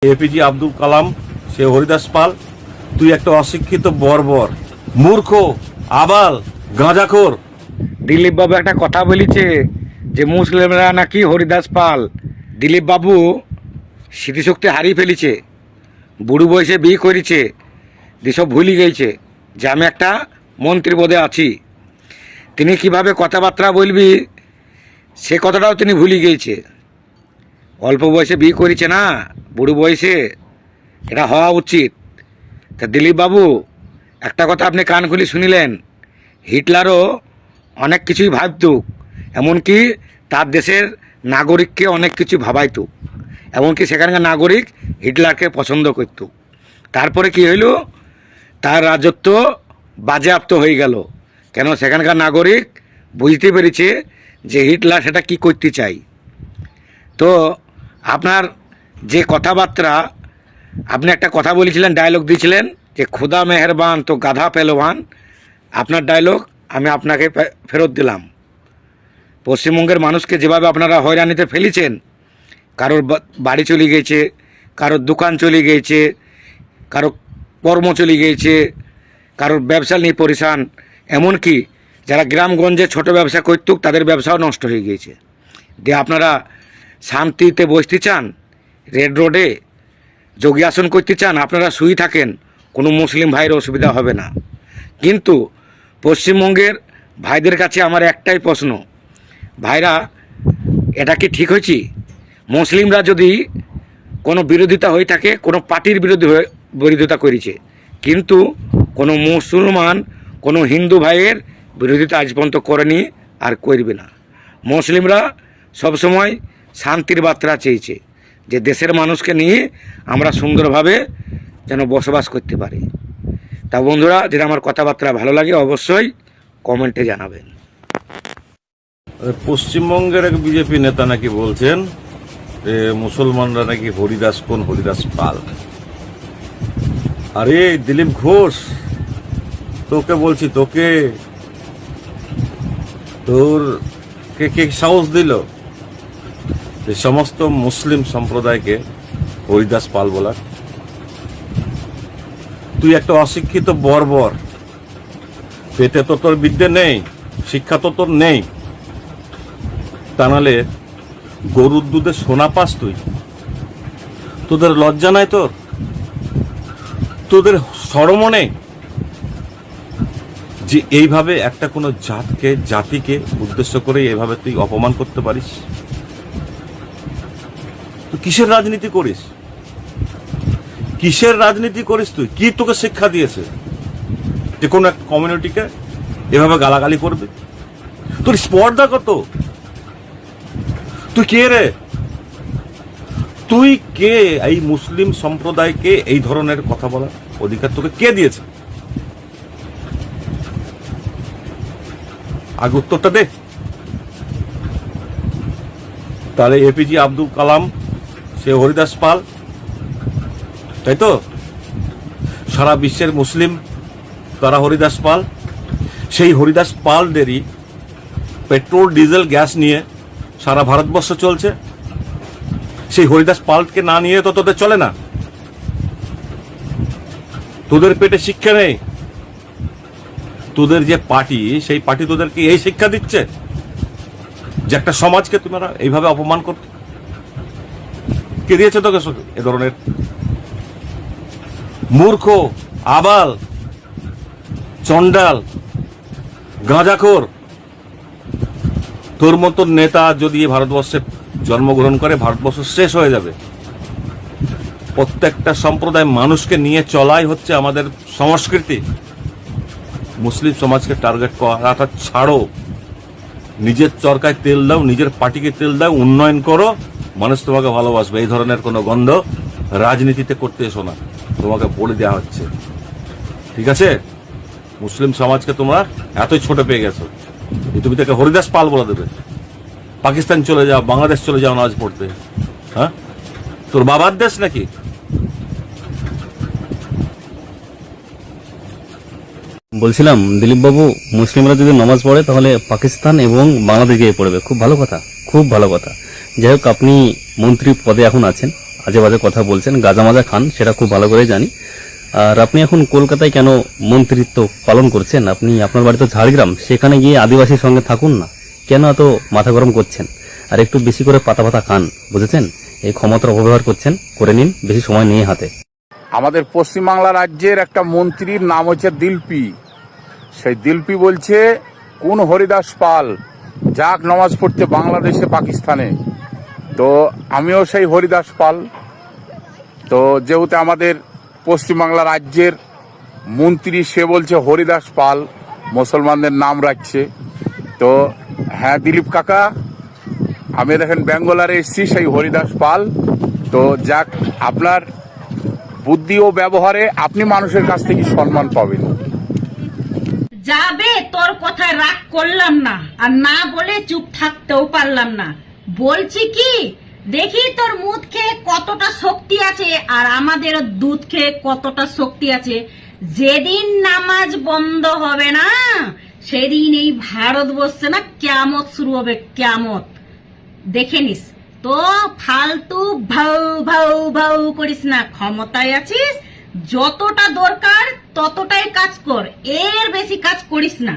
APJ Abdul Kalam, সে হরিদাস পাল, তুই একটা অশিক্ষিত বর্বর, মূর্খ, আবাল, গাঁজাখোর। দিলীপ বাবু একটা কথা বলেছে যে মুসলিমরা নাকি হরিদাস পাল। দিলীপ বাবু স্মৃতিশক্তি হারিয়ে ফেলেছে, বুড়ো বয়সে বিয়ে করেছে, যেসব ভুলে গেছে যে আমি একটা মন্ত্রী পদে আছি। তিনি কিভাবে কথাবার্তা বলবি সে কথাটাও তিনি ভুলে গিয়েছে। অল্প বয়সে বিয়ে করেছে না, বুড়ো বয়সে, এটা হওয়া উচিত। তা দিলীপ বাবু একটা কথা আপনি কান খুলে শুনিলেন, হিটলারও অনেক কিছুই ভাবতুক, এমনকি তার দেশের নাগরিককে অনেক কিছু ভাবাইতুক, এমনকি সেখানকার নাগরিক হিটলারকে পছন্দ করত। তারপরে কি হইল, তার রাজত্ব বাজেয়াপ্ত হয়ে গেল। কেন? সেখানকার নাগরিক বুঝতে পেরেছে যে হিটলার সেটা কি করতে চাই। তো আপনার যে কথাবার্তা, আপনি একটা কথা বলেছিলেন, ডায়লগ দিয়েছিলেন যে খোদা মেহেরবান তো গাধা পেলওয়ান, আপনার ডায়লগ আমি আপনাকে ফেরত দিলাম। পশ্চিমবঙ্গের মানুষকে যেভাবে আপনারা হয়রানিতে ফেলেছেন, কারোর বাড়ি চলে গিয়েছে, কারোর দোকান চলে গিয়েছে, কারো কর্ম চলে গিয়েছে, কারোর ব্যবসা নিয়ে পরিশান, এমনকি যারা গ্রামগঞ্জে ছোট ব্যবসা করতুক তাদের ব্যবসাও নষ্ট হয়ে গিয়েছে। দিয়ে আপনারা শান্তিতে বসতে চান, রেড রোডে যোগী আসন করতে চান, আপনারা শুয়ে থাকেন, কোনো মুসলিম ভাইয়ের অসুবিধা হবে না। কিন্তু পশ্চিমবঙ্গের ভাইদের কাছে আমার একটাই প্রশ্ন, ভাইরা এটা কি ঠিক হয়েছে? মুসলিমরা যদি কোনো বিরোধিতা হয়ে থাকে, কোনো পার্টির বিরোধিতা করেছে, কিন্তু কোনো মুসলমান কোনো হিন্দু ভাইয়ের বিরোধিতা আজ পর্যন্ত করেনি আর করবে না। মুসলিমরা সবসময় শান্তির বার্তা চেয়েছে যে দেশের মানুষকে নিয়ে আমরা সুন্দরভাবে যেন বসবাস করতে পারি। তা বন্ধুরা, যেটা আমার কথাবার্তা ভালো লাগে অবশ্যই কমেন্টে জানাবেন। পশ্চিমবঙ্গের এক বিজেপি নেতা নাকি বলছেন যে মুসলমানরা নাকি হরিদাস কোন হরিদাস পাল। আরে দিলীপ ঘোষ, তোকে বলছি, তোর কে সাহস দিল যে সমস্ত মুসলিম সম্প্রদায়কে হরিদাস পাল বলার? তুই একটা অশিক্ষিত বর্বর, পেটে তো তোর বিদ্যে নেই, শিক্ষা তো তোর নেই, তা নাহলে গরুর দুধে সোনা পাস তুই? তোদের লজ্জা নাই? তোদের শরমও নেই যে এইভাবে একটা কোনো জাতিকে উদ্দেশ্য করে এইভাবে তুই অপমান করতে পারিস? তুই কিসের রাজনীতি করিস? তুই কি তোকে শিক্ষা দিয়েছে যে কোনো একটা কমিউনিটিকে এভাবে গালাগালি করবে? তোর স্পর্ধা কত? তুই কে রে? তুই কে? এই মুসলিম সম্প্রদায়কে এই ধরনের কথা বলার অধিকার তোকে কে দিয়েছে? আগে উত্তরটা দে। তাহলে এপিজে আব্দুল কালাম, সে হরিদাস পাল, তাই তো? সারা বিশ্বের মুসলিম তারা হরিদাস পাল। সেই হরিদাস পালদেরই পেট্রোল, ডিজেল, গ্যাস নিয়ে সারা ভারতবর্ষ চলছে। সেই হরিদাস পালকে না নিয়ে তো তোদের চলে না। তোদের পেটে শিক্ষা নেই। তোদের যে পার্টি, সেই পার্টি তোদেরকে এই শিক্ষা দিচ্ছে যে একটা সমাজকে তোমরা এইভাবে অপমান করতে? কে দিয়েছে তোকে এ ধরনের? মূর্খ, আবাল, চন্ডাল, গাঁজাখোর, তোর মতো নেতা যদি ভারতবর্ষে জন্মগ্রহণ করে, ভারতবর্ষ শেষ হয়ে যাবে। প্রত্যেকটা সম্প্রদায় মানুষকে নিয়ে চলাই হচ্ছে আমাদের সংস্কৃতি। মুসলিম সমাজকে টার্গেট করাটা ছাড়ো, নিজের চরকায় তেল দাও, নিজের পার্টিকে তেল দাও, উন্নয়ন করো, মানুষ তোমাকে ভালোবাসবে। এই ধরনের কোনো গন্ধ রাজনীতিতে করতে এসো না, তোমাকে বলে দেওয়া হচ্ছে। ঠিক আছে? মুসলিম সমাজকে তোমরা এতই ছোট পেয়ে গেছো যে তুমি তাকে হরিদাস পাল বলে দেবে। পাকিস্তান চলে যাও, বাংলাদেশ চলে যাও নামাজ পড়তে। হ্যাঁ, তোর বাবার দেশ নাকি? বলছিলাম দিলীপ বাবু, মুসলিমরা যদি নামাজ পড়ে তাহলে পাকিস্তান এবং বাংলাদেশ গিয়ে পড়বে। খুব ভালো কথা, খুব ভালো কথা। যাই হোক, আপনি মন্ত্রী পদে এখন আছেন, আজে বাজে কথা বলছেন, গাঁজা মাজা খান, সেটা খুব ভালো করে জানি। আর আপনি এখন কলকাতায় কেন মন্ত্রিত্ব পালন করছেন? আপনি আপনার বাড়ি তো ঝাড়গ্রাম, সেখানে গিয়ে আদিবাসীর সঙ্গে থাকুন না। কেন এত মাথা গরম করছেন? আর একটু বেশি করে পাতা পাতা খান, বুঝেছেন? এই ক্ষমতার অপব্যবহার করছেন, করে নিন, বেশি সময় নিয়ে হাতে। আমাদের পশ্চিমবাংলা রাজ্যের একটা মন্ত্রীর নাম হচ্ছে দিলপি। সেই দিলপি বলছে কোন হরিদাস পাল যাক নামাজ পড়তে বাংলাদেশে পাকিস্তানে। তো আমিও সেই হরিদাস পাল। তো যেহেতু আমাদের পশ্চিমবাংলা রাজ্যের মন্ত্রী, সে বলছে হরিদাস পাল, মুসলমানদের নাম রাখছে। তো হ্যাঁ দিলীপ কাকা, আমি দেখেন বেঙ্গলারে এসেছি, সেই হরিদাস পাল। তো যাক, আপনার বুদ্ধি ও ব্যবহারে আপনি মানুষের কাছ থেকে সম্মান পাবেন। যাবে, তোর কথায় রাগ করলাম না, আর না বলে চুপ থাকতেও পারলাম না। বলছি কি, দেখি তোর মুখ খেয়ে কতটা শক্তি আছে আর আমাদের দুধ খেয়ে কতটা শক্তি আছে। যেদিন নামাজ বন্ধ হবে না, সেদিন এই ভারতবর্ষে না কিয়ামত শুরু হবে, কিয়ামত। দেখে নিস। তো ফালতু ভাউ ভাউ ভাউ করিস না, ক্ষমতায় আছিস, যতটা দরকার ততটাই কাজ কর, এর বেশি কাজ করিস না।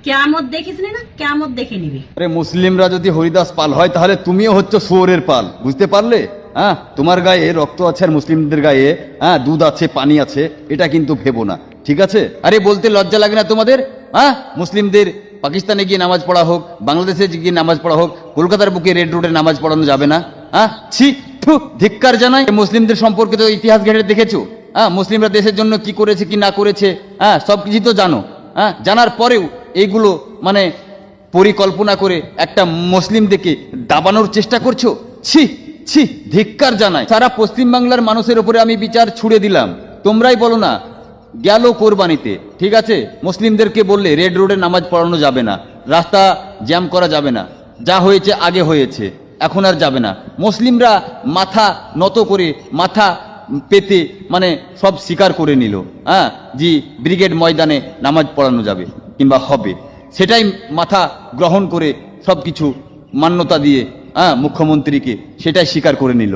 কিয়ামত দেখিস না, কিয়ামত দেখে নিবি। আরে মুসলিমরা যদি হরিদাস পাল হয় তাহলে তুমিও হচ্ছে শুয়োরের পাল, বুঝতে পারলে? হ্যাঁ, তোমার গায়ে রক্ত আছে আর মুসলিমদের গায়ে দুধ আছে, পানি আছে, এটা কিন্তু ভেবো না, ঠিক আছে? আরে বলতে লজ্জা লাগে না তোমাদের? মুসলিমদের পাকিস্তানে গিয়ে নামাজ পড়া হোক, বাংলাদেশে গিয়ে নামাজ পড়া হোক, কলকাতার বুকে রেড রোডে নামাজ পড়ানো যাবে না? ছি, ধিক্কার জানাই। মুসলিমদের সম্পর্কে তো ইতিহাস ঘেটে দেখেছো। মুসলিমরা দেশের জন্য কি করেছে কি না করেছে, সবকিছু তো জানো। জানার পরেও এইগুলো মানে পরিকল্পনা করে একটা মুসলিমদেরকে দাবানোর চেষ্টা করছো। ছি ছি, ধিক্কার জানাই। সারা পশ্চিমবাংলার মানুষের উপরে আমি বিচার ছুড়ে দিলাম, তোমরাই বলো না। গেল কোরবানিতে, ঠিক আছে, মুসলিমদেরকে বললে রেড রোডে নামাজ পড়ানো যাবে না, রাস্তা জ্যাম করা যাবে না, যা হয়েছে আগে হয়েছে, এখন আর যাবে না। মুসলিমরা মাথা নত করে, মাথা পেতে মানে সব স্বীকার করে নিল, জি ব্রিগেড ময়দানে নামাজ পড়ানো যাবে কিংবা হবে, সেটাই মাথা গ্রহণ করে সব কিছু মান্যতা দিয়ে মুখ্যমন্ত্রীকে সেটাই স্বীকার করে নিল।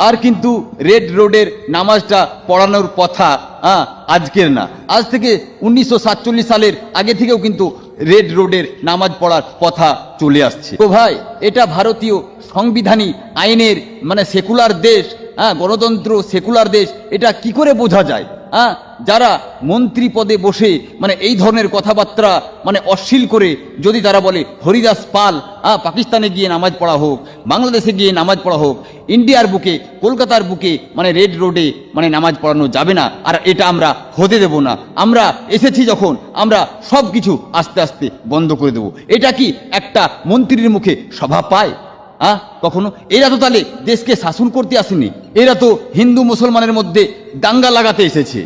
আর কিন্তু রেড রোডের নামাজটা পড়ানোর কথা আজকের না, আজ থেকে 1947 সালের আগে থেকেও কিন্তু রেড রোডের নামাজ পড়ার কথা চলে আসছে। তো ভাই, এটা ভারতীয় সংবিধানী আইনের মানে সেকুলার দেশ, গণতন্ত্র সেকুলার দেশ, এটা কি করে বোঝা যায়? যারা মন্ত্রী পদে বসে মানে এই ধরনের কথাবার্তা মানে অশ্লীল করে যদি তারা বলে হরিদাস পাল পাকিস্তানে গিয়ে নামাজ পড়া হোক, বাংলাদেশে গিয়ে নামাজ পড়া হোক, ইন্ডিয়ার বুকে কলকাতার বুকে মানে রেড রোডে মানে নামাজ পড়ানো যাবে না, আর এটা আমরা হতে দেব না। আমরা এসেছি যখন, আমরা সব কিছু আস্তে আস্তে বন্ধ করে দেব। এটা কি একটা মন্ত্রীর মুখে সভা পায় কখনো? এরা তো তাহলে দেশকে শাসন করতে আসেনি, এরা তো হিন্দু মুসলমানের মধ্যে দাঙ্গা লাগাতে এসেছে।